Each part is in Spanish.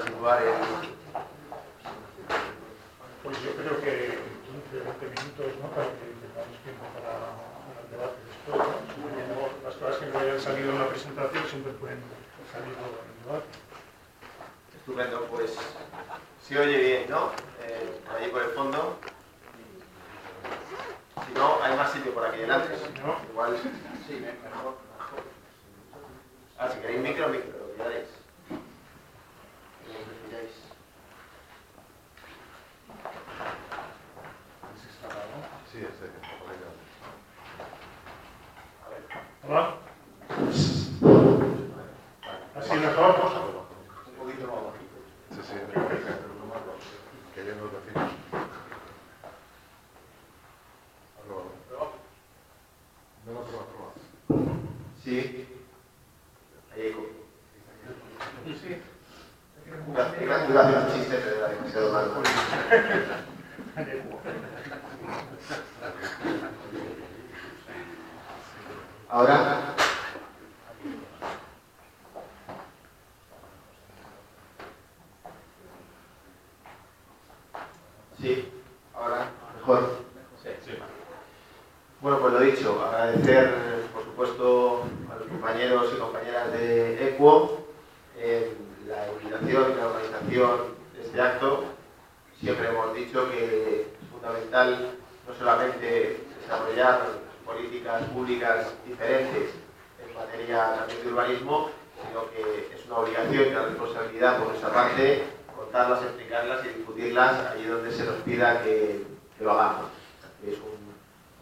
situar el... Pues yo creo que 15 o 20 minutos, ¿no? Para que tengamos tiempo para el debate después, ¿no? Las cosas que no hayan salido en la presentación siempre pueden salir luego en el debate. Estupendo, pues se oye bien, ¿no? Allí por el fondo. Si no, hay más sitio por aquí delante. Si no, igual... Sí, mejor. Ah, si queréis micro, lo que queráis. Sí, está Hola. ¿Así mejor? Un poquito más bajito. Sí, que bien los vecinos. Prueba. Sí. Ahí eco. Sí. Iba a hacer un chiste, pero era demasiado malo. Ahora. Sí, ahora mejor. Sí. Bueno, pues lo dicho, agradecer, por supuesto, a los compañeros y compañeras de EQUO la invitación y la organización de este acto. Siempre hemos dicho que es fundamental no solamente desarrollar políticas públicas diferentes en materia también de urbanismo, sino que es una obligación y una responsabilidad por nuestra parte contarlas, explicarlas y discutirlas allí donde se nos pida que lo hagamos. Es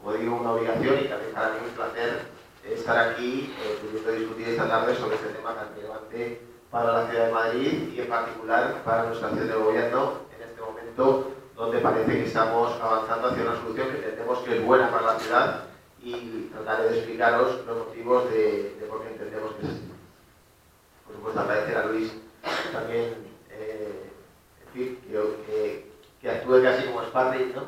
como digo, una obligación y también para mí un placer estar aquí pudiendo discutir esta tarde sobre este tema tan relevante para la ciudad de Madrid y en particular para nuestra acción de gobierno en este momento donde parece que estamos avanzando hacia una solución que entendemos que es buena para la ciudad y trataré de explicaros los motivos de por qué entendemos que es así. Por supuesto, agradecer a Luis también en fin, que actúe casi como sparring, ¿no?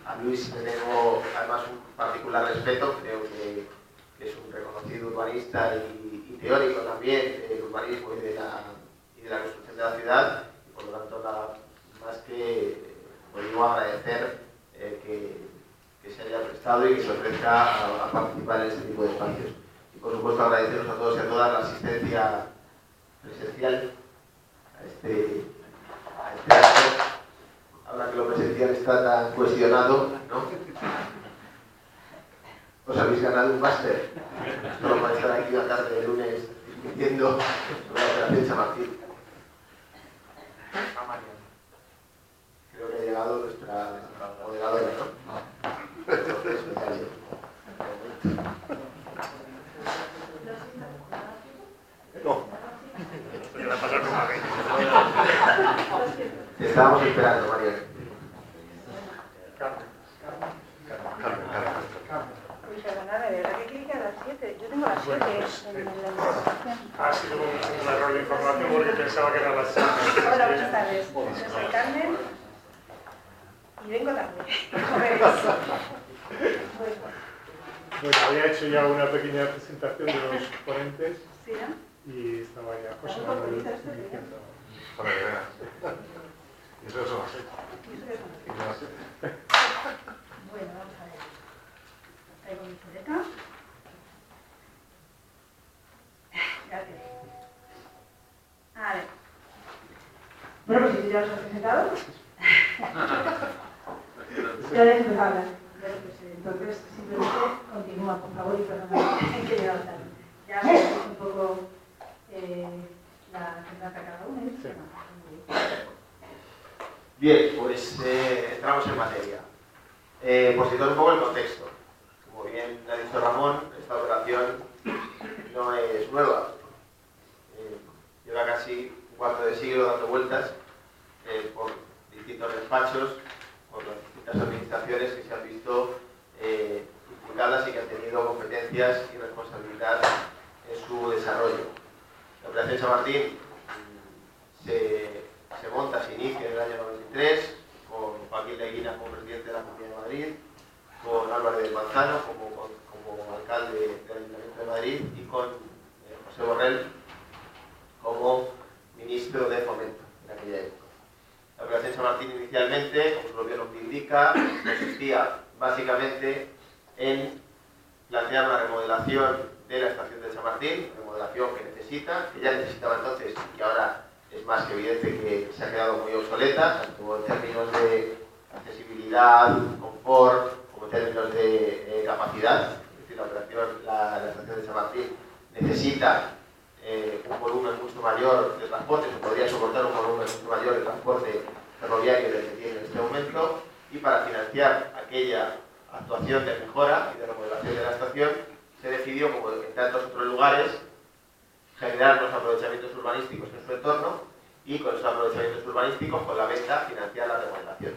A Luis le tengo además un particular respeto, creo que es un reconocido urbanista y teórico también del urbanismo y de la construcción de la ciudad, y por lo tanto nada más que digo, agradecer que se haya prestado y que se ofrezca a participar en este tipo de espacios. Y por supuesto agradeceros a todos y a todas la asistencia presencial a este acto. Ahora que lo presencial está tan cuestionado, ¿no? Os habéis ganado un máster. Solo para estar aquí una tarde de lunes discutiendo sobre la operación Chamartín. Creo que ha llegado nuestra moderadora, ¿no? No. Te estábamos esperando, María. Perdonad, ¿de verdad que quiere que a las 7? Yo tengo a las 7 en la información. Ha sido un error de información porque pensaba que era las 7. Hola, buenas tardes. Yo soy Carmen y vengo tarde. Bueno, había hecho ya una pequeña presentación de los ponentes. ¿Sí, no? Y estaba ya José Manuel diciendo. Para que veas. Y eso son las 6. Bueno, vamos a ver. Traigo mi chuleta. Gracias. A ver. Bueno, pues si ya os he presentado. Ya les empezado a hablar. Entonces, simplemente continúa, por favor, y perdóname que he llegado tarde. Ya sabéis un poco la que trata cada uno. Sí. Bien, pues entramos en materia. Por situar un poco el contexto. Como bien ha dicho Ramón, esta operación no es nueva. Lleva casi un cuarto de siglo dando vueltas por distintos despachos, por las distintas administraciones que se han visto implicadas y que han tenido competencias y responsabilidad en su desarrollo. La operación Chamartín se monta, se inicia en el año 93 con Joaquín Leguina como presidente de la Comunidad de Madrid, con Álvarez del Manzano como alcalde del Ayuntamiento de Madrid y con José Borrell como Básicamente, como su propio nombre indica, consistía básicamente en plantear una remodelación de la estación de Chamartín, remodelación que ya necesitaba entonces y que ahora es más que evidente que se ha quedado muy obsoleta, tanto en términos de accesibilidad, confort, como en términos de capacidad. Es decir, la estación de Chamartín necesita un volumen mucho mayor de transporte, se podría soportar un volumen mucho mayor de transporte ferroviario del que tiene en este momento, y para financiar aquella actuación de mejora y de remodelación de la estación se decidió, como en tantos otros lugares, generar los aprovechamientos urbanísticos en su entorno y con esos aprovechamientos urbanísticos, con la venta, financiar la remodelación.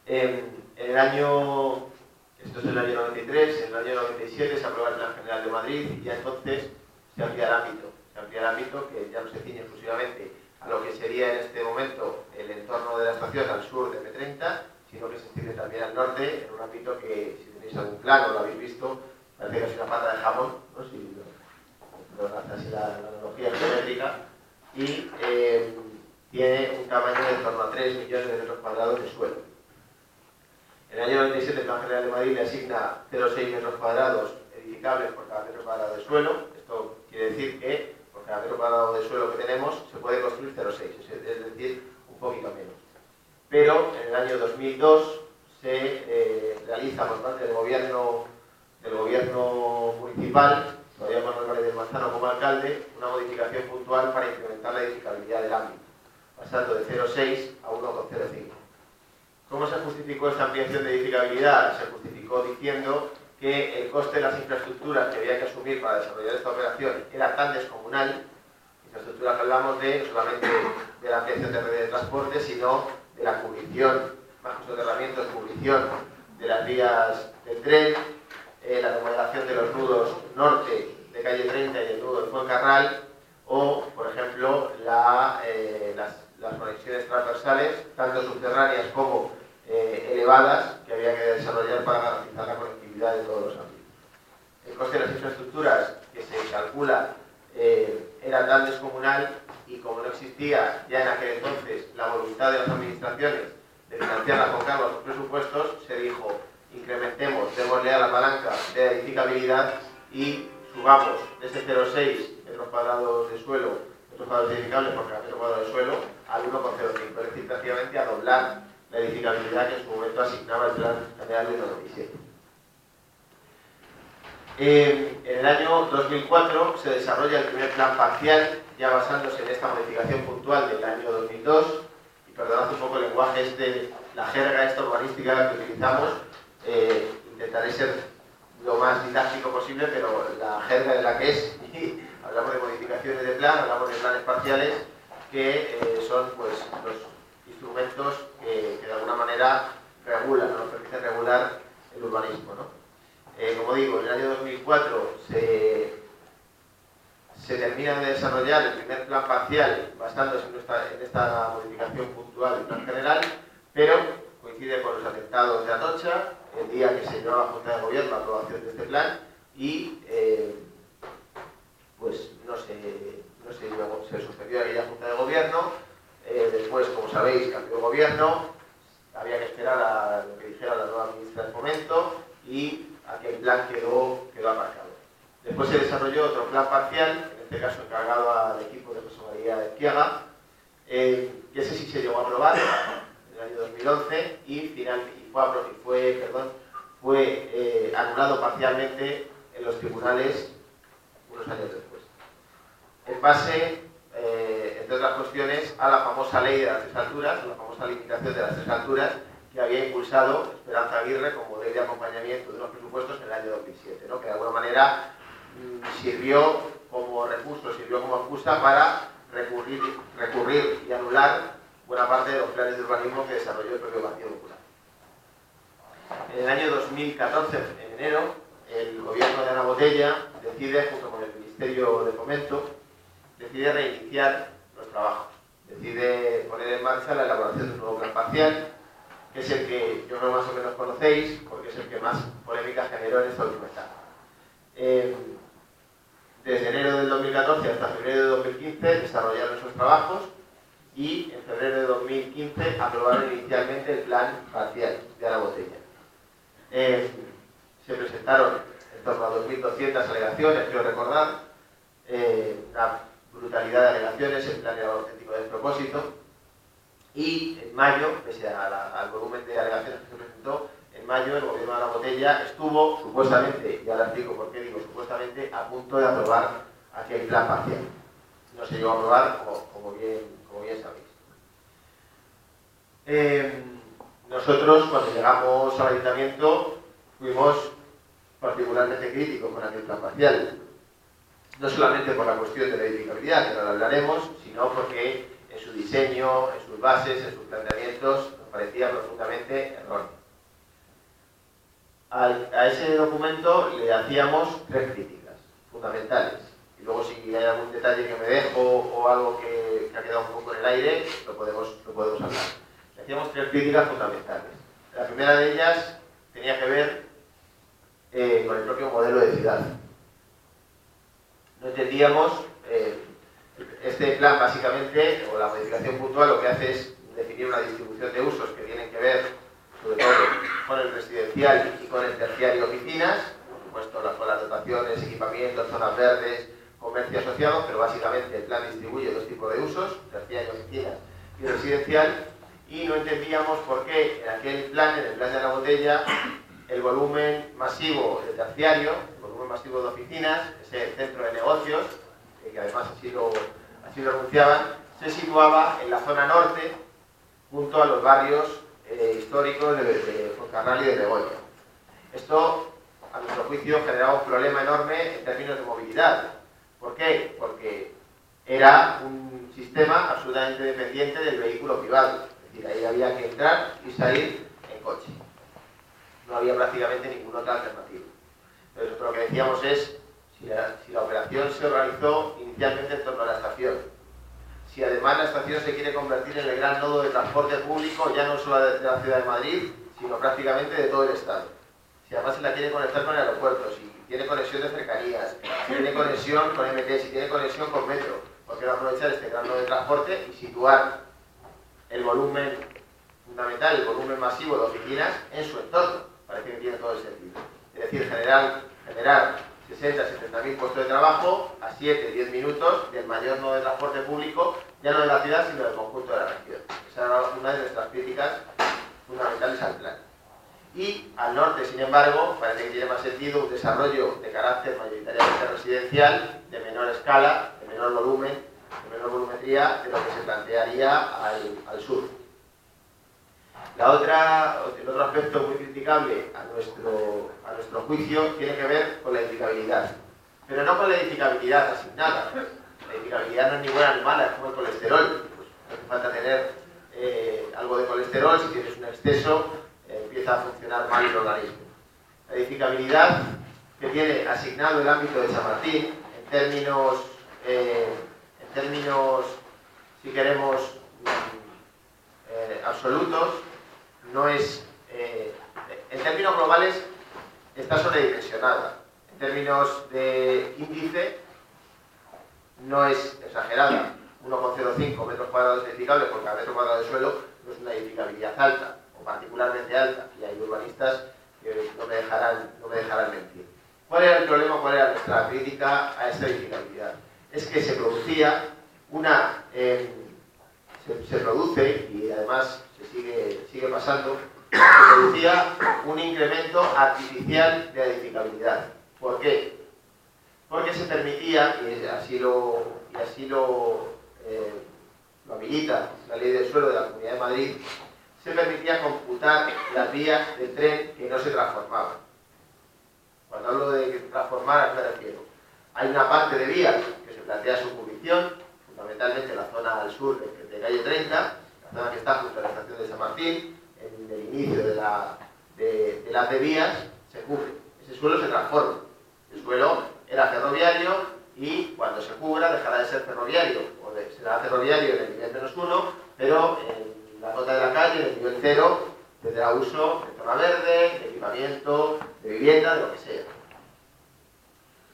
En el año, esto es el año 93, en el año 97 se aprueba el Plan General de Madrid y ya entonces se amplía el ámbito que ya no se ciñe exclusivamente a lo que sería en este momento el entorno de la estación al sur de M30, sino que se extiende también al norte, en un ámbito que, si tenéis algún plan o lo habéis visto, parece que es una pata de jamón, ¿no? Si lo así la analogía geométrica, y tiene un tamaño de en torno a 3 millones de metros cuadrados de suelo. En el año 97 el Plan General de Madrid le asigna 0,6 metros cuadrados edificables por cada metro cuadrado de suelo. Esto quiere decir que por cada metro cuadrado de suelo que tenemos se puede construir 0,6, es decir, un poquito menos. Pero en el año 2002 se realiza por parte del gobierno municipal, todavía con Álvarez del Manzano como alcalde, una modificación puntual para incrementar la edificabilidad del ámbito, pasando de 0,6 a 1,05. ¿Cómo se justificó esta ampliación de edificabilidad? Se justificó diciendo que el coste de las infraestructuras que había que asumir para desarrollar esta operación era tan descomunal, infraestructuras que hablamos de solamente de la ampliación de redes de transporte, sino de la cubrición, bajos soterramientos, cubrición de las vías del tren, la remodelación de los nudos norte de calle 30 y el nudo de Fuencarral, o, por ejemplo, las conexiones transversales, tanto subterráneas como elevadas, que había que desarrollar para garantizar la conectividad de todos los ámbitos. El coste de las infraestructuras que se calcula era tan descomunal, y como no existía ya en aquel entonces la voluntad de las administraciones de financiarlas con cargo a sus presupuestos, se dijo: incrementemos, démosle a la palanca de la edificabilidad y subamos de ese 0,6 metros cuadrados de suelo, metros cuadrados edificables por cada metro cuadrado de suelo, al 1,05, es decir, prácticamente a doblar la edificabilidad que en su momento asignaba el Plan General de 97. En el año 2004 se desarrolla el primer plan parcial, ya basándose en esta modificación puntual del año 2002, y perdonad un poco el lenguaje la jerga esta urbanística que utilizamos, intentaré ser lo más didáctico posible, pero la jerga es la que es, y hablamos de modificaciones de plan, hablamos de planes parciales, que son pues los instrumentos que de alguna manera regulan, nos permiten regular el urbanismo, ¿no? Como digo, en el año 2004 se termina de desarrollar el primer plan parcial basándose en esta modificación puntual del plan general, pero coincide con los atentados de Atocha, el día que se llevó a la Junta de Gobierno la aprobación de este plan, y pues no se suspendió aquella Junta de Gobierno. Después, como sabéis, cambió el gobierno, había que esperar a lo que dijera la nueva ministra del Fomento, y aquel plan quedó aparcado. Después se desarrolló otro plan parcial, en este caso encargado al equipo de José María Ezquiaga, que ese sí se llegó a aprobar en el año 2011 y fue anulado parcialmente en los tribunales unos años después. En base, entre otras cuestiones, a la famosa ley de las 3 alturas, la famosa limitación de las 3 alturas, que había impulsado Esperanza Aguirre como ley de acompañamiento de los presupuestos en el año 2007, ¿no? Que de alguna manera sirvió como recurso, sirvió como excusa para recurrir y anular buena parte de los planes de urbanismo que desarrolló el propio Partido Popular. En el año 2014, en enero, el gobierno de Ana Botella decide, junto con el Ministerio de Fomento, decide reiniciar los trabajos, decide poner en marcha la elaboración de un nuevo plan parcial, que es el que yo creo más o menos conocéis, porque es el que más polémica generó en esta última etapa. Desde enero del 2014 hasta febrero de 2015 desarrollaron esos trabajos, y en febrero de 2015 aprobaron inicialmente el plan parcial de la botella. Se presentaron en torno a 2.200 alegaciones, quiero recordar, una brutalidad de alegaciones, el plan era un auténtico despropósito, y en mayo, pese al volumen de alegaciones que se presentó, en mayo el gobierno de la botella estuvo supuestamente, ya le explico por qué digo supuestamente, a punto de aprobar aquel plan parcial. No se llegó a aprobar, como bien sabéis. Nosotros, cuando llegamos al ayuntamiento, fuimos particularmente críticos con aquel plan parcial. No solamente por la cuestión de la edificabilidad, que no la hablaremos, sino porque en su diseño, en sus bases, en sus planteamientos, nos parecía profundamente erróneo. A ese documento le hacíamos 3 críticas fundamentales. Y luego, si hay algún detalle que me dejo o algo que ha quedado un poco en el aire, lo podemos hablar. Le hacíamos 3 críticas fundamentales. La primera de ellas tenía que ver con el propio modelo de ciudad. No entendíamos, este plan básicamente, o la modificación puntual, lo que hace es definir una distribución de usos que tienen que ver, sobre todo, con el residencial y con el terciario oficinas, por supuesto, con las dotaciones, equipamientos, zonas verdes, comercio asociado, pero básicamente el plan distribuye 2 tipos de usos, terciario, oficinas y residencial, y no entendíamos por qué en aquel plan, en el plan de la botella, el volumen masivo de terciario, el volumen masivo de oficinas, ese centro de negocios, que además así lo anunciaban, se situaba en la zona norte, junto a los barrios históricos de Fuencarral y de Begoña. Esto, a nuestro juicio, generaba un problema enorme en términos de movilidad. ¿Por qué? Porque era un sistema absolutamente dependiente del vehículo privado. Es decir, ahí había que entrar y salir en coche. No había prácticamente ninguna otra alternativa. Entonces, lo que decíamos es, si la operación se organizó inicialmente en torno a la estación, si además la estación se quiere convertir en el gran nodo de transporte público, ya no solo de la ciudad de Madrid, sino prácticamente de todo el Estado. Si además se la quiere conectar con el aeropuerto, si tiene conexión de cercanías, si tiene conexión con MT, si tiene conexión con metro, ¿por qué no aprovechar este gran nodo de transporte y situar el volumen fundamental, el volumen masivo de oficinas en su entorno? Parece que tiene todo el sentido. Es decir, generar 60, 70.000 puestos de trabajo a 7-10 minutos del mayor nodo de transporte público, ya no de la ciudad, sino del conjunto de la región. Esa era una de nuestras críticas fundamentales al plan. Y al norte, sin embargo, parece que tiene más sentido un desarrollo de carácter mayoritariamente residencial, de menor escala, de menor volumen, de menor volumetría, de lo que se plantearía al sur. El otro aspecto muy criticable a nuestro juicio tiene que ver con la edificabilidad, pero no con la edificabilidad asignada. La edificabilidad no es ni buena ni mala, es como el colesterol. Pues no hace falta tener algo de colesterol, si tienes un exceso empieza a funcionar mal el organismo. La edificabilidad que tiene asignado el ámbito de Chamartín, en términos si queremos, absolutos, no es, en términos globales, está sobredimensionada. En términos de índice, no es exagerada. 1,05 metros cuadrados edificables por cada metro cuadrado de suelo no es una edificabilidad alta, o particularmente alta, y hay urbanistas que no me dejarán mentir. ¿Cuál era el problema? ¿Cuál era nuestra crítica a esa edificabilidad? Es que se producía se produce, y además sigue pasando, se producía un incremento artificial de edificabilidad. ¿Por qué? Porque se permitía, y así lo habilita la ley del suelo de la Comunidad de Madrid, se permitía computar las vías del tren que no se transformaban. Cuando hablo de transformar, ¿a qué me refiero? Hay una parte de vías que se plantea su cubrición, fundamentalmente en la zona al sur de calle 30, la zona que está junto a la estación de San Martín, en el inicio de las de vías, se cubre. Ese suelo se transforma. El suelo era ferroviario y cuando se cubra dejará de ser ferroviario, o será ferroviario en el nivel -1, pero en la cota de la calle, en el nivel 0, tendrá uso de zona verde, de equipamiento, de vivienda, de lo que sea.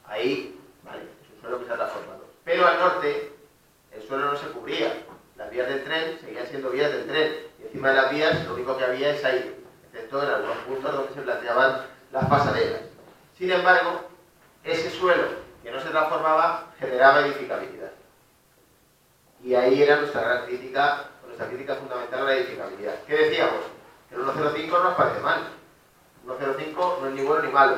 Ahí, vale, es un suelo que se ha transformado. Pero al norte, el suelo no se cubría. Las vías del tren seguían siendo vías del tren, y encima de las vías lo único que había es aire, excepto en algunos puntos donde se planteaban las pasarelas. Sin embargo, ese suelo que no se transformaba generaba edificabilidad. Y ahí era nuestra gran crítica, nuestra crítica fundamental a la edificabilidad. ¿Qué decíamos? Que el 105 no nos parece mal. El 105 no es ni bueno ni malo.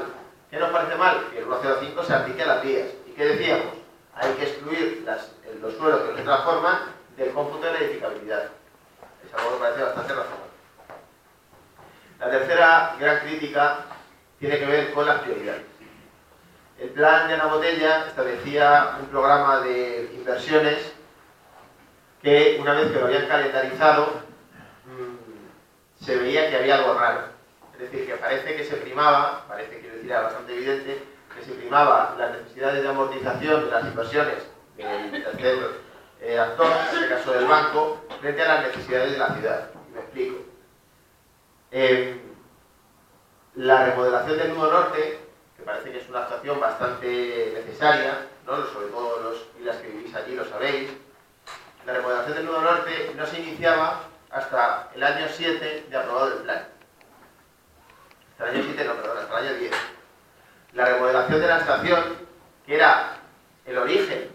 ¿Qué nos parece mal? Que el 105 se aplique a las vías. ¿Y qué decíamos? Hay que excluir los suelos que no se transforman del cómputo de la edificabilidad. Es algo que me parece bastante razonable. La tercera gran crítica tiene que ver con las prioridades. El plan de Ana Botella establecía un programa de inversiones que, una vez que lo habían calendarizado, se veía que había algo raro. Es decir, que parece que se primaba, quiero decir, era bastante evidente, que se primaba las necesidades de amortización de las inversiones del tercer actor, en este caso del banco, frente a las necesidades de la ciudad. Y me explico. La remodelación del nudo norte, que parece que es una actuación bastante necesaria, ¿no? Sobre todo los y las que vivís allí lo sabéis. La remodelación del nudo norte no se iniciaba hasta el año 7 de aprobado el plan. Hasta el año 7 no, perdón, hasta el año 10. La remodelación de la estación, que era el origen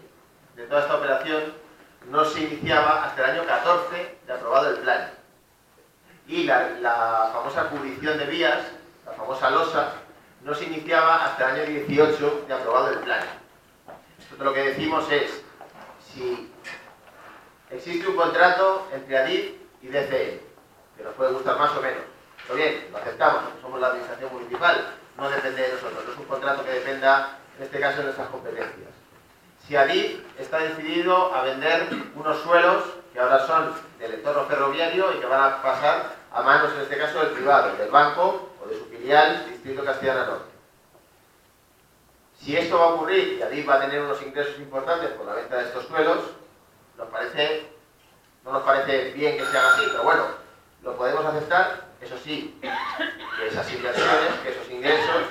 de toda esta operación, no se iniciaba hasta el año 14 de aprobado el plan. Y la famosa cubrición de vías, la famosa losa, no se iniciaba hasta el año 18 de aprobado el plan. Nosotros lo que decimos es, si existe un contrato entre ADIF y DCE, que nos puede gustar más o menos, pero bien, lo aceptamos, porque somos la administración municipal, no depende de nosotros, no es un contrato que dependa, en este caso, de nuestras competencias. Si ADIF está decidido a vender unos suelos que ahora son del entorno ferroviario y que van a pasar a manos, en este caso, del privado, del banco o de su filial, Distrito Castellana Norte. Si esto va a ocurrir y ADIF va a tener unos ingresos importantes por la venta de estos suelos, no nos parece bien que se haga así, pero bueno, lo podemos aceptar. Eso sí, que esas inversiones, que esos ingresos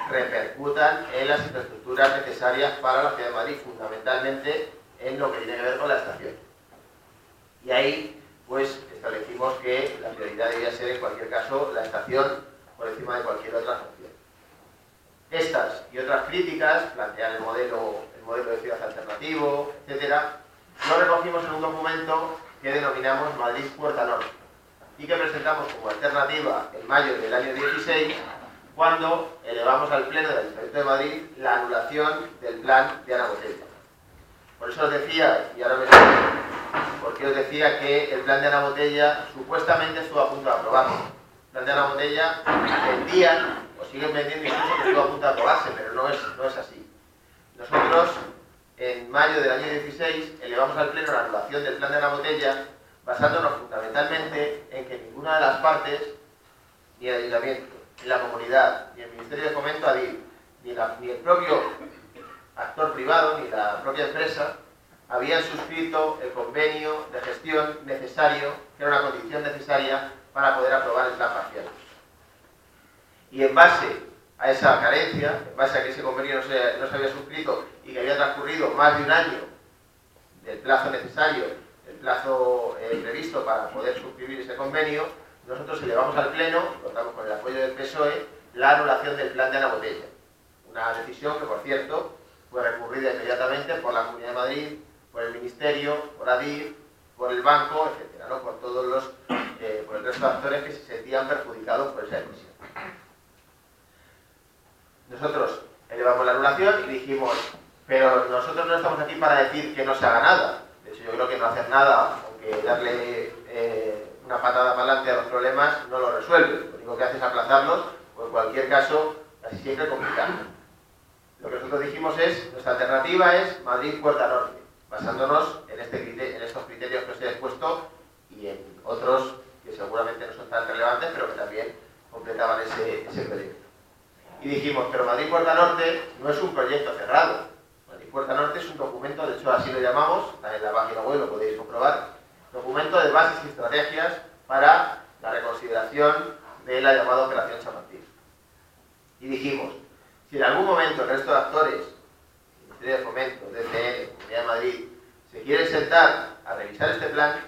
repercutan en las infraestructuras necesarias para la ciudad de Madrid, fundamentalmente en lo que tiene que ver con la estación. Y ahí, pues, establecimos que la prioridad debía ser, en cualquier caso, la estación por encima de cualquier otra función. Estas y otras críticas, plantear el modelo de ciudad alternativo, etcétera, lo recogimos en un documento que denominamos Madrid Puerta Norte y que presentamos como alternativa en mayo del año 16, cuando elevamos al Pleno del Ayuntamiento de Madrid la anulación del plan de Ana Botella. Por eso os decía, y ahora me explico, porque os decía que el plan de Ana Botella supuestamente estuvo a punto de aprobarse. El plan de Ana Botella vendían, o siguen vendiendo incluso que estuvo a punto de aprobarse, pero no es así. Nosotros, en mayo del año 16, elevamos al Pleno la anulación del plan de Ana Botella, basándonos fundamentalmente en que ninguna de las partes, ni el Ayuntamiento, ni la Comunidad, ni el Ministerio de Fomento, ADIF, ni el propio actor privado, ni la propia empresa, habían suscrito el convenio de gestión necesario, que era una condición necesaria para poder aprobar el plan parcial. Y en base a esa carencia, en base a que ese convenio no se había suscrito y que había transcurrido más de un año del plazo necesario, el plazo previsto para poder suscribir ese convenio, nosotros elevamos al Pleno, contamos con el apoyo del PSOE, la anulación del plan de Ana Botella. Una decisión que, por cierto, fue recurrida inmediatamente por la Comunidad de Madrid, por el Ministerio, por ADIF, por el banco, etcétera, ¿no? Por todos los, por el resto de actores que se sentían perjudicados por esa decisión. Nosotros elevamos la anulación y dijimos, pero nosotros no estamos aquí para decir que no se haga nada. De hecho, yo creo que no hacer nada, aunque darle una patada para adelante a los problemas, no lo resuelve. Lo único que hace es aplazarlos, o en cualquier caso, casi siempre complicarlos. Lo que nosotros dijimos es, nuestra alternativa es Madrid Puerta Norte, basándonos en estos criterios que os he expuesto y en otros que seguramente no son tan relevantes, pero que también completaban ese proyecto. Y dijimos, pero Madrid Puerta Norte no es un proyecto cerrado. Madrid Puerta Norte es un documento, de hecho así lo llamamos, está en la página web, lo podéis comprobar, documento de bases y estrategias para la reconsideración de la llamada Operación Chamartín. Y dijimos, si en algún momento el resto de actores, el Ministerio de Fomento, DCE, Comunidad de Madrid, se quieren sentar a revisar este plan,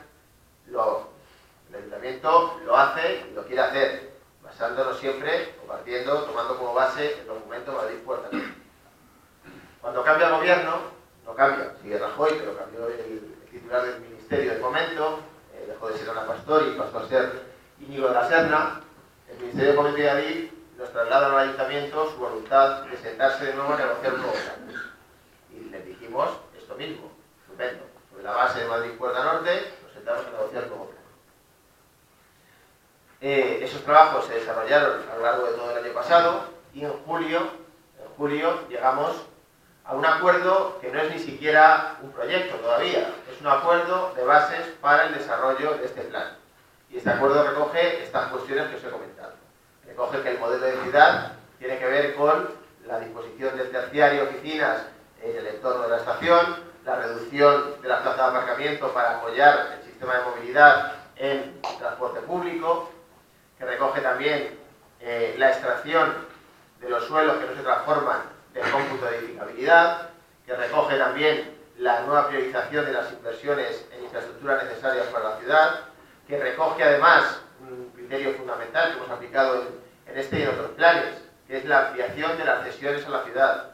ayuntamiento lo hace y lo quiere hacer, basándonos siempre, o partiendo, tomando como base el documento Madrid Puerta Norte. Cuando cambia el gobierno, no cambia, sigue Rajoy, pero cambió el titular del Ministerio de Fomento, dejó de ser Ana Pastor y pasó a ser Íñigo de la Serna. El Ministerio de Fomento y Adif nos traslada al ayuntamiento su voluntad de sentarse de nuevo a negociar un nuevo plan. Y les dijimos esto mismo, estupendo. Sobre la base de Madrid Puerta Norte, nos sentamos a negociar un nuevo plan. Esos trabajos se desarrollaron a lo largo de todo el año pasado y en julio llegamos a un acuerdo que no es ni siquiera un proyecto todavía, es un acuerdo de bases para el desarrollo de este plan. Y este acuerdo recoge estas cuestiones que os he comentado. Recoge que el modelo de ciudad tiene que ver con la disposición del terciario de oficinas en el entorno de la estación, la reducción de la plaza de aparcamiento para apoyar el sistema de movilidad en transporte público, que recoge también la extracción de los suelos que no se transforman del cómputo de edificabilidad, que recoge también la nueva priorización de las inversiones en infraestructuras necesarias para la ciudad, que recoge además un criterio fundamental que hemos aplicado en este y en otros planes, que es la ampliación de las cesiones a la ciudad.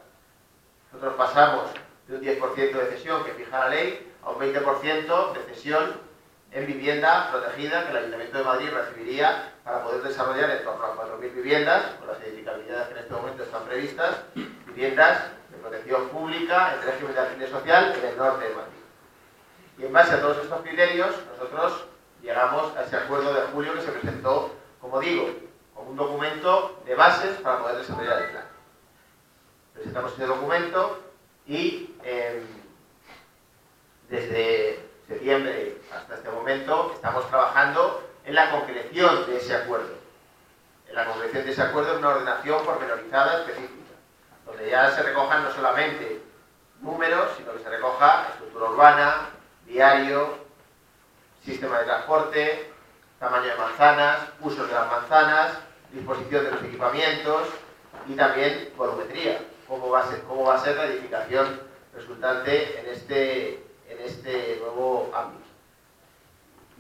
Nosotros pasamos de un 10% de cesión que fija la ley a un 20% de cesión en vivienda protegida que el Ayuntamiento de Madrid recibiría para poder desarrollar en torno a 4.000 viviendas, con las edificabilidades que en este momento están previstas, viviendas de protección pública en régimen de alquiler social en el norte de Madrid. Y en base a todos estos criterios, nosotros llegamos a ese acuerdo de julio que se presentó, como digo, como un documento de bases para poder desarrollar el plan. Presentamos ese documento y desde septiembre hasta este momento estamos trabajando en la concreción de ese acuerdo. En la concreción de ese acuerdo en una ordenación pormenorizada específica, donde ya se recojan no solamente números, sino que se recoja estructura urbana, diario, sistema de transporte, tamaño de manzanas, usos de las manzanas, disposición de los equipamientos y también volumetría, cómo va a ser la edificación resultante en este nuevo ámbito.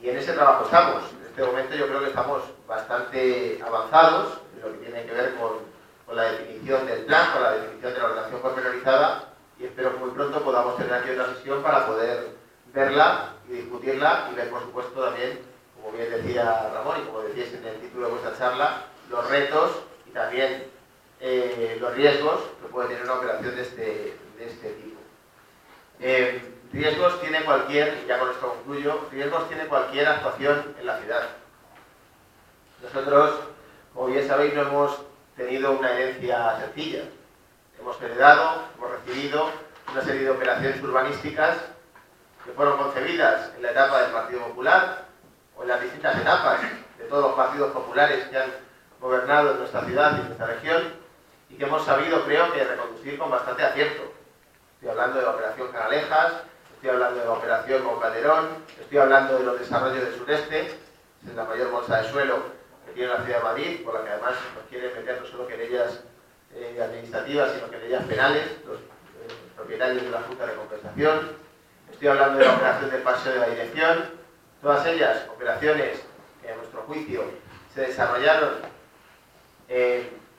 Y en ese trabajo estamos. En este momento yo creo que estamos bastante avanzados en lo que tiene que ver con la definición del plan, con la definición de la ordenación pormenorizada, y espero que muy pronto podamos tener aquí otra sesión para poder verla y discutirla y ver, por supuesto, también, como bien decía Ramón y como decíais en el título de vuestra charla, los retos y también los riesgos que puede tener una operación de este tipo. Riesgos tiene cualquier, y ya con esto concluyo, riesgos tiene cualquier actuación en la ciudad. Nosotros, como bien sabéis, no hemos tenido una herencia sencilla. Hemos heredado, hemos recibido una serie de operaciones urbanísticas que fueron concebidas en la etapa del Partido Popular o en las distintas etapas de todos los partidos populares que han gobernado en nuestra ciudad y en nuestra región y que hemos sabido, creo, que reconducir con bastante acierto. Estoy hablando de la operación Canalejas, estoy hablando de la operación Calderón, estoy hablando de los desarrollos del sureste, es la mayor bolsa de suelo que tiene la ciudad de Madrid, por la que además nos quieren meter no solo querellas administrativas, sino querellas penales, los propietarios de la Junta de Compensación. Estoy hablando de la operación del Paseo de la Dirección, todas ellas operaciones que a nuestro juicio se desarrollaron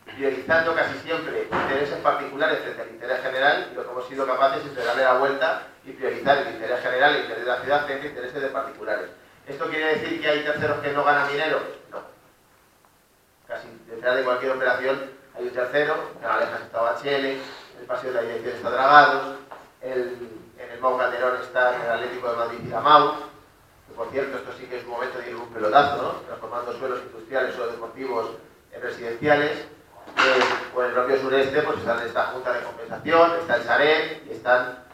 priorizando casi siempre intereses particulares frente al interés general, y lo que hemos sido capaces es de darle la vuelta y priorizar el interés general y el interés de la ciudad frente a intereses de particulares. ¿Esto quiere decir que hay terceros que no ganan dinero? No. Casi detrás de cualquier operación hay un tercero. En Canalejas está HL, en el Paseo de la Dirección está Dragados, en el Mau Calderón está en el Atlético de Madrid y la MAU, que por cierto esto sí que es un momento de ir un pelotazo, ¿no? Transformando suelos industriales o deportivos en residenciales. O en el propio sureste pues están esta Junta de Compensación, está el Sareb y están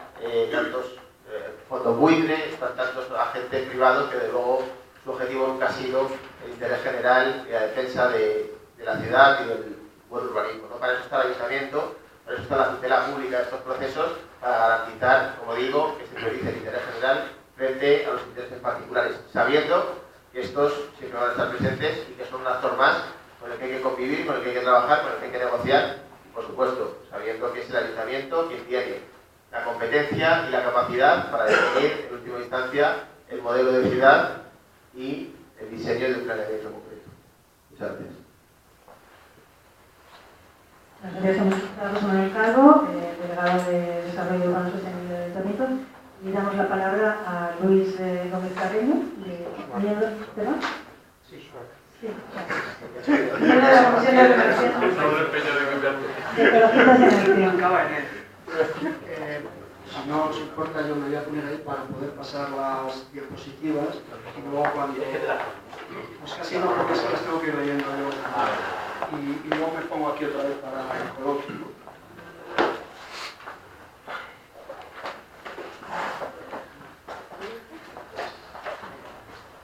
tantos fondos buitre, están tantos agentes privados que de luego su objetivo nunca ha sido el interés general y la defensa de la ciudad y del buen urbanismo, ¿no? Para eso está el ayuntamiento, para eso está la tutela pública de estos procesos, para garantizar, como digo, que se priorice el interés general frente a los intereses particulares, sabiendo que estos siempre van a estar presentes y que son un actor más con el que hay que convivir, con el que hay que trabajar, con el que hay que negociar, y por supuesto, sabiendo que es el ayuntamiento quien tiene la competencia y la capacidad para definir, en última instancia, el modelo de ciudad y el diseño del planeamiento concreto. Muchas gracias. Gracias a José Manuel Calvo, delegado de Desarrollo Urbano Sostenible del Ayuntamiento, y damos la palabra a Luis Gómez Carreño, miembro de la Comisión de Organización de Ecologistas en Acción. Si no os importa, yo me voy a poner ahí para poder pasar las diapositivas y luego cuando... Pues casi no, porque se las tengo que ir leyendo yo. Y luego me pongo aquí otra vez para el coloquio.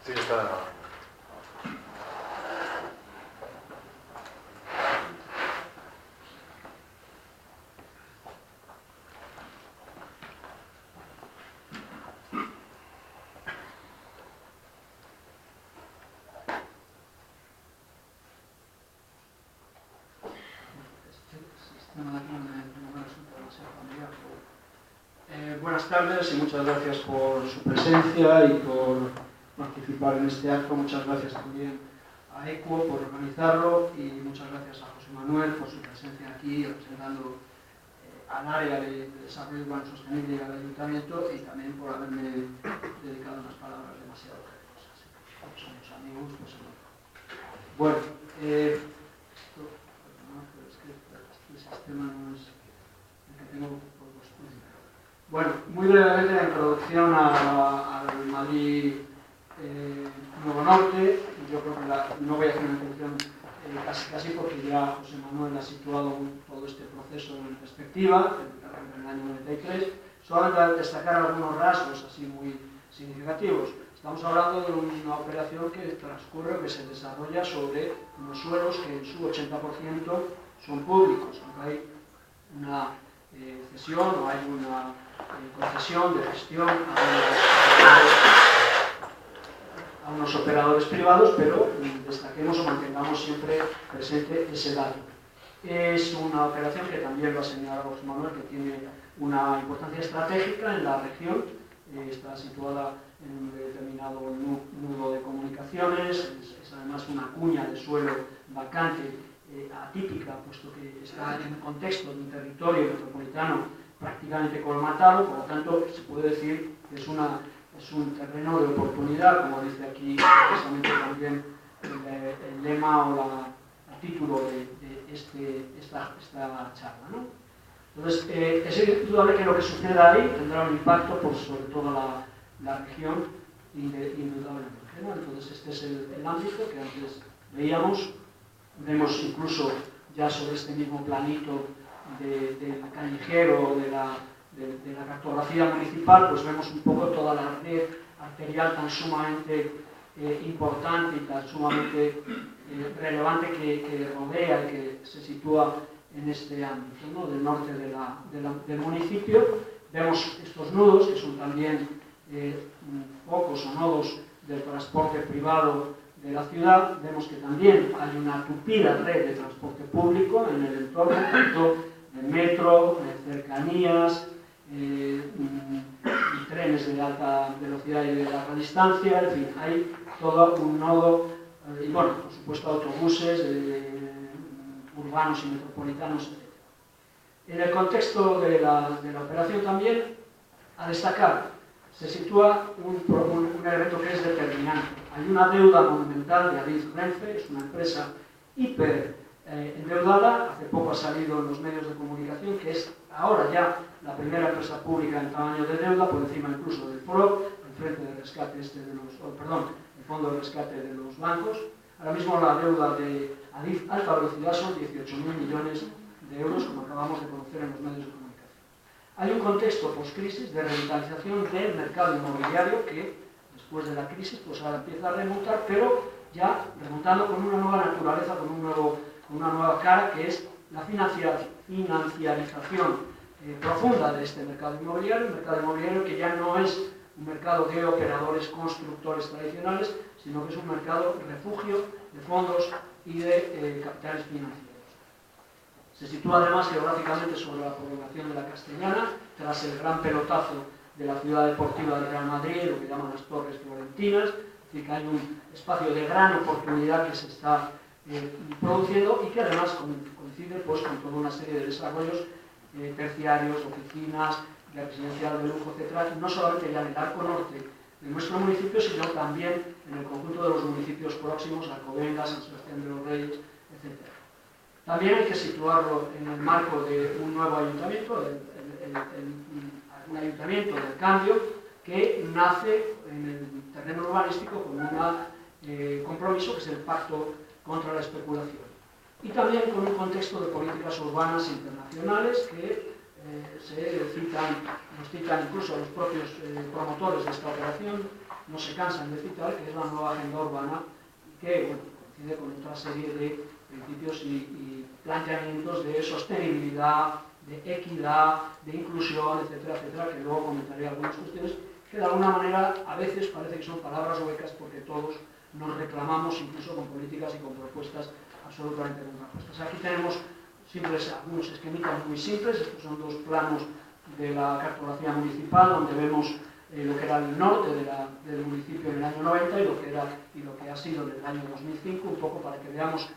Sí, está. Buenas tardes y muchas gracias por su presencia y por participar en este acto. Muchas gracias también a ECUO por organizarlo y muchas gracias a José Manuel por su presencia aquí representando al área de desarrollo urbano sostenible y al ayuntamiento, y también por haberme dedicado unas palabras demasiado generosas. Como somos amigos, pues bueno, perdón, pero es que el sistema no es el que tengo por costumbre. Bueno, muy brevemente la introducción al Madrid Nuevo Norte. Yo creo que no voy a hacer una introducción casi porque ya José Manuel ha situado todo este proceso en perspectiva, en el año 93. Solamente destacar algunos rasgos así muy significativos. Estamos hablando de una operación que transcurre, que se desarrolla sobre unos suelos que en su 80% son públicos, aunque hay una cesión o hay una concesión de gestión a unos operadores privados, pero destaquemos o mantengamos siempre presente ese dato. Es una operación que también lo ha señalado José Manuel, que tiene una importancia estratégica en la región. Está situada en un determinado nudo de comunicaciones, es además una cuña de suelo vacante atípica, puesto que está en un contexto de un territorio metropolitano prácticamente colmatado. Por lo tanto, se puede decir que es un terreno de oportunidad, como dice aquí precisamente también el lema o el título de esta charla, ¿no? Entonces, es indudable que lo que suceda ahí tendrá un impacto sobre toda la región, indudablemente, ¿no? Entonces, este es el ámbito que antes veíamos. Vemos incluso ya sobre este mismo planito del callejero, de la cartografía municipal, pues vemos un poco toda la red arterial tan sumamente importante y tan sumamente relevante que rodea y que se sitúa en este ámbito, ¿no? Del norte del municipio. Vemos estos nudos, que son también focos o nodos del transporte privado de la ciudad. Vemos que también hay una tupida red de transporte público en el entorno, tanto de metro, de cercanías, trenes de alta velocidad y de larga distancia. En fin, hay todo un nodo, y bueno, por supuesto autobuses urbanos y metropolitanos, etc. En el contexto de la operación también, a destacar, se sitúa un elemento que es determinante. Hay una deuda monumental de Adif Renfe, es una empresa hiper endeudada. Hace poco ha salido en los medios de comunicación que es ahora ya la primera empresa pública en tamaño de deuda, por encima incluso del FROB, el Frente de Rescate el Fondo de Rescate de los bancos. Ahora mismo la deuda de Adif Alta Velocidad son 18.000 millones de euros, como acabamos de conocer en los medios de comunicación. Hay un contexto post-crisis de revitalización del mercado inmobiliario que, después de la crisis, pues ahora empieza a remontar, pero ya remontando con una nueva naturaleza, con una nueva cara, que es la financiarización profunda de este mercado inmobiliario, un mercado inmobiliario que ya no es un mercado de operadores constructores tradicionales, sino que es un mercado refugio de fondos y de capitales financieros. Se sitúa además geográficamente sobre la prolongación de la Castellana, tras el gran pelotazo de la ciudad deportiva del Real Madrid, lo que llaman las Torres Florentinas, Es decir, que hay un espacio de gran oportunidad que se está produciendo y que además coincide pues, con toda una serie de desarrollos terciarios, oficinas, la residencial de lujo, etc., no solamente ya en el arco norte de nuestro municipio, sino también en el conjunto de los municipios próximos, Alcobendas, San Sebastián de los Reyes, etc. También hay que situarlo en el marco de un nuevo ayuntamiento, un ayuntamiento del cambio, que nace en el terreno urbanístico con un compromiso que es el Pacto contra la Especulación. Y también con un contexto de políticas urbanas internacionales que nos citan incluso los propios promotores de esta operación, no se cansan de citar, que es la nueva agenda urbana, que bueno, coincide con otra serie de principios y planteamientos de sostenibilidad, de equidad, de inclusión, etcétera, etcétera, que luego comentaré algunas cuestiones que de alguna manera a veces parece que son palabras huecas porque todos nos reclamamos incluso con políticas y con propuestas absolutamente contrapuestas. Aquí tenemos algunos esquemitas muy simples. Estos son dos planos de la cartografía municipal donde vemos lo que era el norte del municipio en el año 90 y lo que ha sido en el año 2005, un poco para que veamos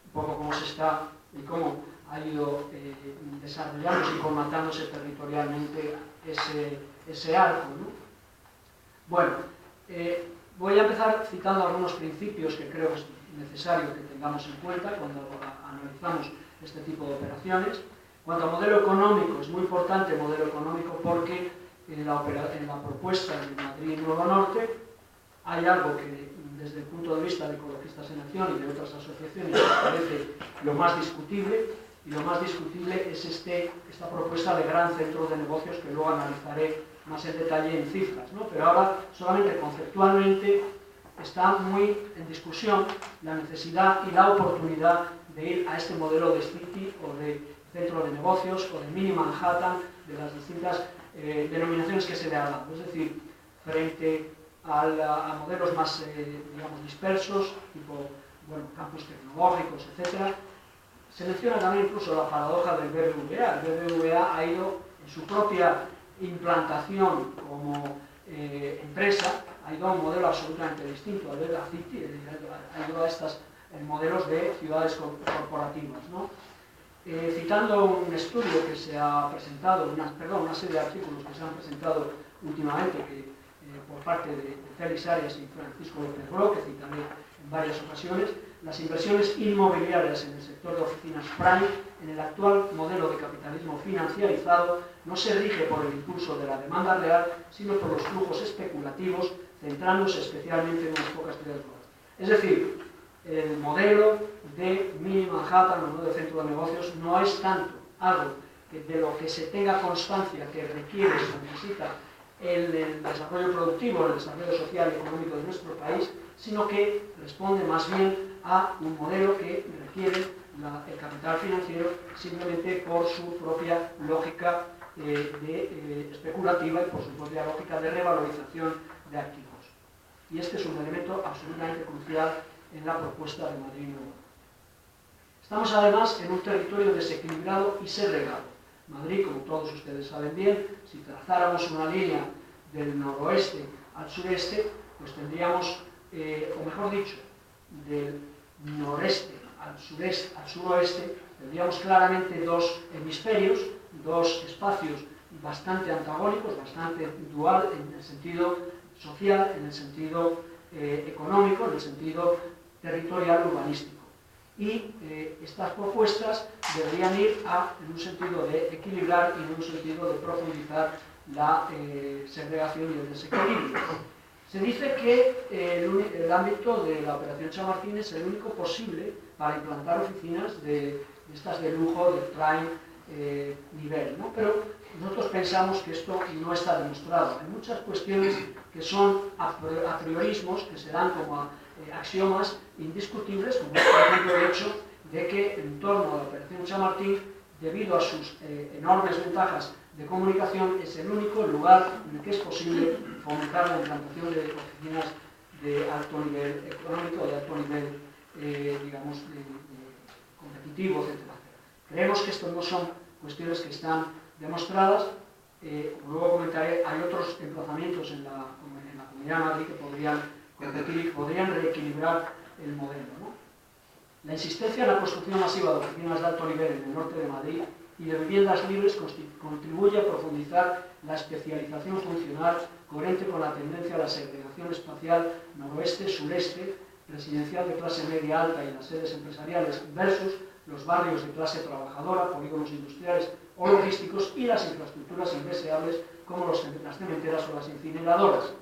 un poco cómo se está y cómo ha ido desarrollándose y formatándose territorialmente ese arco, ¿no? Bueno, voy a empezar citando algunos principios que creo que es necesario que tengamos en cuenta cuando analizamos este tipo de operaciones. En cuanto a modelo económico, es muy importante el modelo económico porque en la propuesta de Madrid Nuevo Norte hay algo que desde el punto de vista de Ecologistas en Acción y de otras asociaciones me parece lo más discutible, y lo más discutible es esta propuesta de gran centro de negocios que luego analizaré más en detalle en cifras, ¿no? Pero ahora solamente conceptualmente está muy en discusión la necesidad y la oportunidad de ir a este modelo de city o de centro de negocios o de mini Manhattan, de las distintas denominaciones que se le han dado. Es decir, frente a modelos más digamos, dispersos, tipo bueno, campus tecnológicos, etc. Se menciona también incluso la paradoja del BBVA. El BBVA ha ido en su propia implantación como empresa, ha ido a un modelo absolutamente distinto, al de la City, ha ido a estos modelos de ciudades corporativas, ¿no? Citando un estudio que se ha presentado, una serie de artículos que se han presentado últimamente por parte de Félix Arias y Francisco López Bro, que citaré en varias ocasiones, las inversiones inmobiliarias en el sector de oficinas prime en el actual modelo de capitalismo financiarizado no se rige por el impulso de la demanda real, sino por los flujos especulativos, centrándose especialmente en unas pocas ciudades globales. Es decir, el modelo de mini Manhattan, el modelo de centro de negocios, no es tanto algo de lo que se tenga constancia que requiere, se necesita el desarrollo productivo, el desarrollo social y económico de nuestro país, sino que responde más bien a un modelo que requiere el capital financiero simplemente por su propia lógica especulativa y por su propia lógica de revalorización de activos. Y este es un elemento absolutamente crucial en la propuesta de Madrid Nuevo. Estamos además en un territorio desequilibrado y segregado. Madrid, como todos ustedes saben bien, si trazáramos una línea del noroeste al sureste, pues tendríamos, o mejor dicho, del noreste al sureste, al suroeste, tendríamos claramente dos hemisferios, dos espacios bastante antagónicos, bastante dual en el sentido social, en el sentido económico, en el sentido territorial urbanístico. Y estas propuestas deberían ir en un sentido de equilibrar y en un sentido de profundizar la segregación y el desequilibrio. Se dice que el ámbito de la operación Chamartín es el único posible para implantar oficinas de estas de lujo, de prime nivel, ¿no? Pero nosotros pensamos que esto no está demostrado. Hay muchas cuestiones que son a priorismos, que se dan como axiomas indiscutibles, como por ejemplo el hecho de que en torno a la operación Chamartín, debido a sus enormes ventajas de comunicación, es el único lugar en el que es posible fomentar la implantación de oficinas de alto nivel económico, de alto nivel, digamos, competitivo, etc. Creemos que esto no son cuestiones que están demostradas. Como luego comentaré, hay otros emplazamientos en la Comunidad de Madrid que podrían podrían reequilibrar el modelo, ¿no? La insistencia en la construcción masiva de oficinas de alto nivel en el norte de Madrid y de viviendas libres contribuye a profundizar la especialización funcional coherente con la tendencia a la segregación espacial noroeste-sureste, residencial de clase media alta y las sedes empresariales versus los barrios de clase trabajadora, polígonos industriales o logísticos y las infraestructuras indeseables como las cementeras o las incineradoras.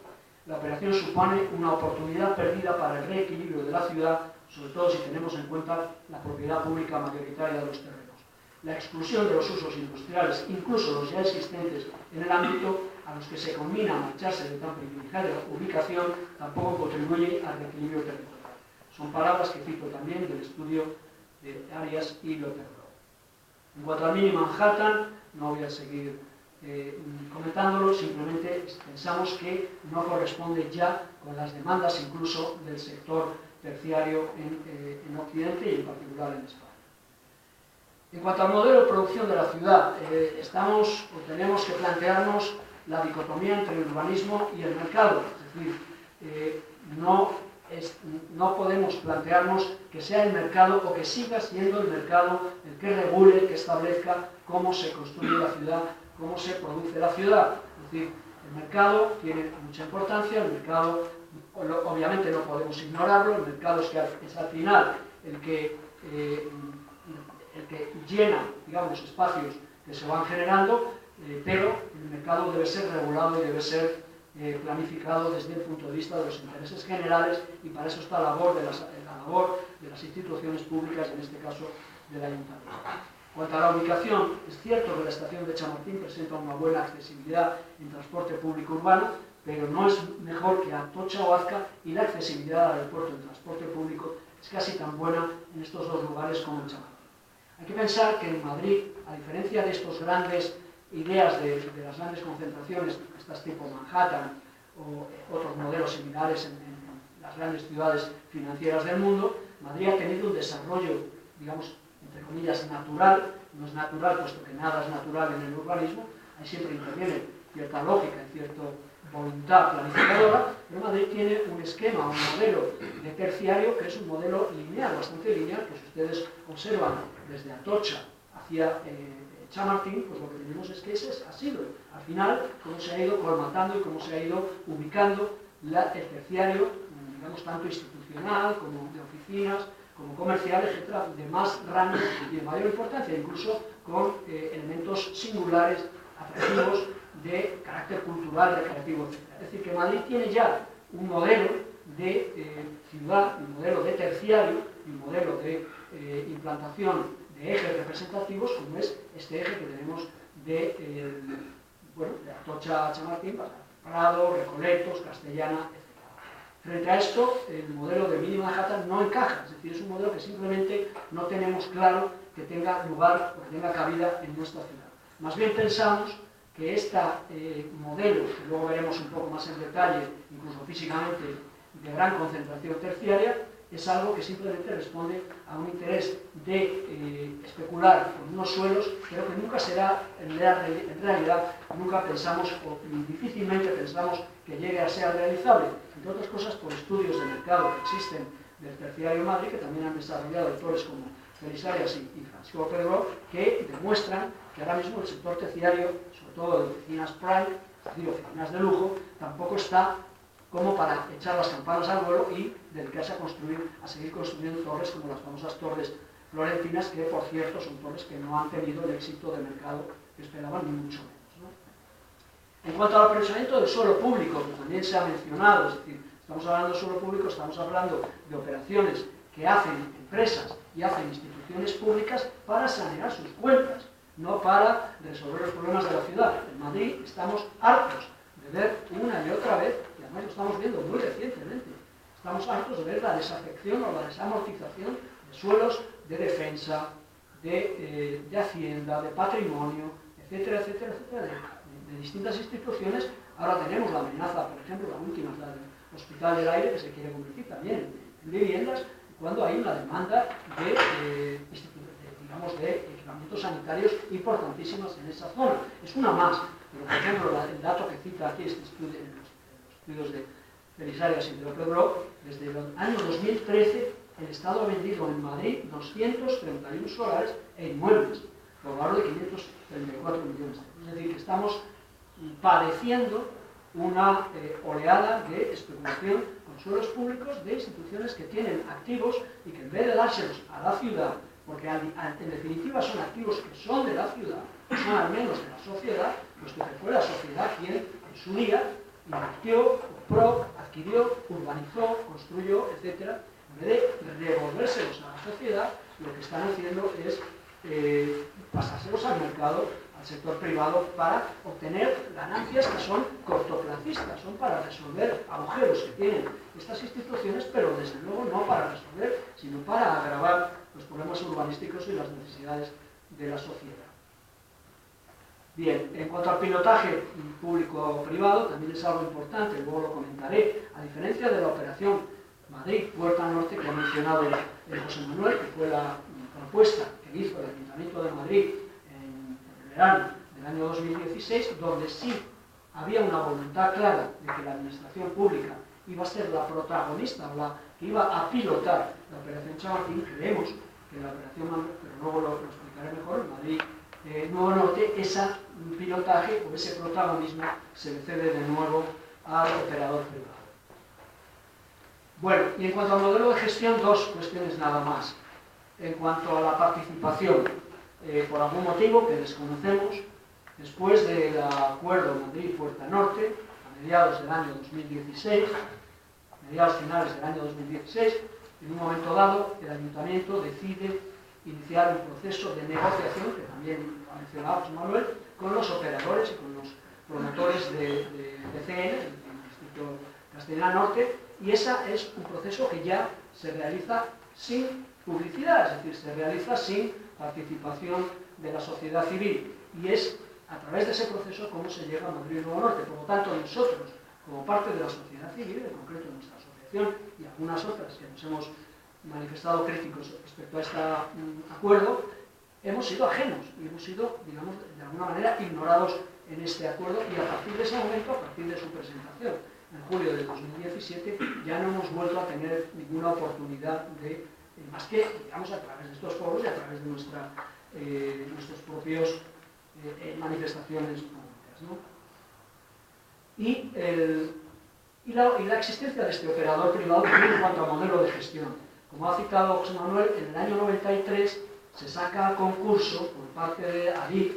La operación supone una oportunidad perdida para el reequilibrio de la ciudad, sobre todo si tenemos en cuenta la propiedad pública mayoritaria de los terrenos. La exclusión de los usos industriales, incluso los ya existentes en el ámbito a los que se combina marcharse de tan privilegiada ubicación, tampoco contribuye al reequilibrio territorial. Son palabras que cito también del estudio de Arias y Lothar. En cuanto al Mini Manhattan, no voy a seguir comentándolo, simplemente pensamos que no corresponde ya con las demandas incluso del sector terciario en Occidente y en particular en España. En cuanto al modelo de producción de la ciudad, tenemos que plantearnos la dicotomía entre el urbanismo y el mercado, es decir, no podemos plantearnos que sea el mercado o que siga siendo el mercado el que regule, el que establezca cómo se construye la ciudad, cómo se produce la ciudad. Es decir, el mercado tiene mucha importancia, el mercado obviamente no podemos ignorarlo, el mercado es al final el que llena, digamos, espacios que se van generando, pero el mercado debe ser regulado y debe ser planificado desde el punto de vista de los intereses generales, y para eso está la labor de las instituciones públicas, en este caso del ayuntamiento. En cuanto a la ubicación, es cierto que la estación de Chamartín presenta una buena accesibilidad en transporte público urbano, pero no es mejor que Atocha o Azca, y la accesibilidad al aeropuerto en transporte público es casi tan buena en estos dos lugares como en Chamartín. Hay que pensar que en Madrid, a diferencia de estas grandes ideas de las grandes concentraciones, estas tipo Manhattan o otros modelos similares en las grandes ciudades financieras del mundo, Madrid ha tenido un desarrollo, digamos, entre comillas, natural. No es natural, puesto que nada es natural en el urbanismo, ahí siempre interviene cierta lógica y cierta voluntad planificadora, pero Madrid tiene un esquema, un modelo de terciario que es un modelo lineal, bastante lineal, que si ustedes observan desde Atocha hacia Chamartín, pues lo que tenemos es que ese ha sido, al final, cómo se ha ido colmatando y cómo se ha ido ubicando el terciario, digamos, tanto institucional como de oficinas, como comercial, etcétera, de más rango y de mayor importancia, incluso con elementos singulares, atractivos, de carácter cultural, recreativo, etc. Es decir, que Madrid tiene ya un modelo de ciudad, un modelo de terciario y un modelo de implantación de ejes representativos, como es este eje que tenemos de Atocha a Chamartín, Prado, Recoletos, Castellana, etc. Frente a esto, el modelo de Mini Manhattan no encaja, es decir, es un modelo que simplemente no tenemos claro que tenga lugar o que tenga cabida en nuestra ciudad. Más bien pensamos que este modelo, que luego veremos un poco más en detalle, incluso físicamente, de gran concentración terciaria, es algo que simplemente responde a un interés de especular con unos suelos, pero que nunca será, en realidad, nunca pensamos, o difícilmente pensamos que llegue a ser realizable, entre otras cosas por estudios de mercado que existen del terciario en Madrid, que también han desarrollado autores como Félix Arias y Francisco Pedro, que demuestran que ahora mismo el sector terciario, sobre todo de oficinas prime, es decir, oficinas de lujo, tampoco está como para echar las campanas al vuelo y dedicarse a seguir construyendo torres como las famosas torres florentinas, que por cierto son torres que no han tenido el éxito de mercado que esperaban, ni mucho menos, ¿no? En cuanto al aprovechamiento del suelo público, que también se ha mencionado, es decir, estamos hablando de suelo público, estamos hablando de operaciones que hacen empresas y hacen instituciones públicas para sanear sus cuentas, no para resolver los problemas de la ciudad. En Madrid estamos hartos de ver una y otra vez, y además lo estamos viendo muy recientemente, estamos hartos de ver la desafección o la desamortización de suelos de defensa, de hacienda, de patrimonio, etcétera, etcétera, etcétera, de distintas instituciones. Ahora tenemos la amenaza, por ejemplo, la última es la del Hospital del Aire, que se quiere convertir también en viviendas, cuando hay una demanda de equipamientos sanitarios importantísimos en esa zona. Es una más, pero por ejemplo, el dato que cita aquí este estudio, en los estudios de Felisaria y de López Broc, desde el año 2013 el Estado ha vendido en Madrid 231 solares e inmuebles por valor de 534 millones de euros. Es decir, que estamos padeciendo una oleada de especulación con suelos públicos de instituciones que tienen activos y que en vez de dárselos a la ciudad, porque en definitiva son activos que son de la ciudad, son al menos de la sociedad, puesto que fue la sociedad quien en su día invirtió, compró, adquirió, urbanizó, construyó, etc. En vez de devolvérselos a la sociedad, lo que están haciendo es pasárselos al mercado, al sector privado, para obtener ganancias que son cortoplacistas, son para resolver agujeros que tienen estas instituciones, pero desde luego no para resolver, sino para agravar los problemas urbanísticos y las necesidades de la sociedad. Bien, en cuanto al pilotaje público-privado, también es algo importante, luego lo comentaré. A diferencia de la operación Madrid-Puerta Norte, que ha mencionado el José Manuel, que fue la propuesta que hizo el Ayuntamiento de Madrid en el verano del año 2016, donde sí había una voluntad clara de que la administración pública iba a ser la protagonista, o la que iba a pilotar la operación Chamartín. Creemos que la operación, pero luego lo explicaré mejor, en Madrid Nuevo Norte, ese pilotaje o ese protagonismo se le cede de nuevo al operador privado. Bueno, y en cuanto al modelo de gestión, dos cuestiones nada más. En cuanto a la participación, por algún motivo que desconocemos, después del acuerdo Madrid-Puerta Norte, a mediados del año 2016, mediados finales del año 2016, en un momento dado, el Ayuntamiento decide iniciar un proceso de negociación, que también ha mencionado José Manuel, con los operadores y con los promotores de CN, el Distrito Castellana Norte, y ese es un proceso que ya se realiza sin publicidad, es decir, se realiza sin participación de la sociedad civil, y es a través de ese proceso cómo se llega a Madrid Nuevo Norte. Por lo tanto, nosotros, como parte de la sociedad civil, en concreto nuestra asociación y algunas otras que nos hemos manifestado críticos respecto a este acuerdo, hemos sido ajenos y hemos sido, digamos, de alguna manera ignorados en este acuerdo, y a partir de ese momento, a partir de su presentación en julio de 2017, ya no hemos vuelto a tener ninguna oportunidad de, más que, digamos, a través de estos foros y a través de nuestros propios manifestaciones públicas, ¿no? Y la existencia de este operador privado en cuanto a modelo de gestión. Como ha citado José Manuel, en el año 93 se saca a concurso, por parte de Adif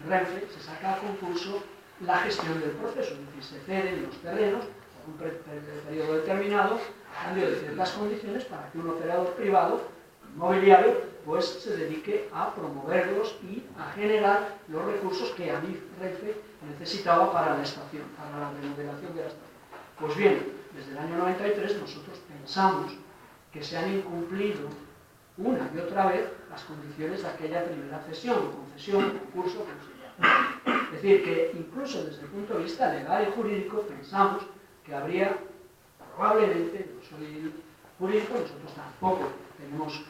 Renfe, se saca a concurso la gestión del proceso, es decir, se ceden los terrenos por un periodo determinado, a cambio de ciertas condiciones, para que un operador privado, inmobiliario, pues se dedique a promoverlos y a generar los recursos que Adif Renfe necesitaba para la estación, para la remodelación de la estación. Pues bien, desde el año 93 nosotros pensamos que se han incumplido una y otra vez las condiciones de aquella primera cesión, concesión, concurso, como se llama. Es decir, que incluso desde el punto de vista legal y jurídico pensamos que habría, probablemente, no soy jurídico, nosotros tampoco tenemos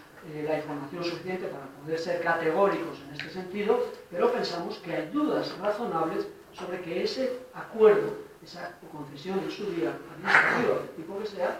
la información suficiente para poder ser categóricos en este sentido, pero pensamos que hay dudas razonables sobre que ese acuerdo, esa concesión en su día administrativa, del tipo que sea,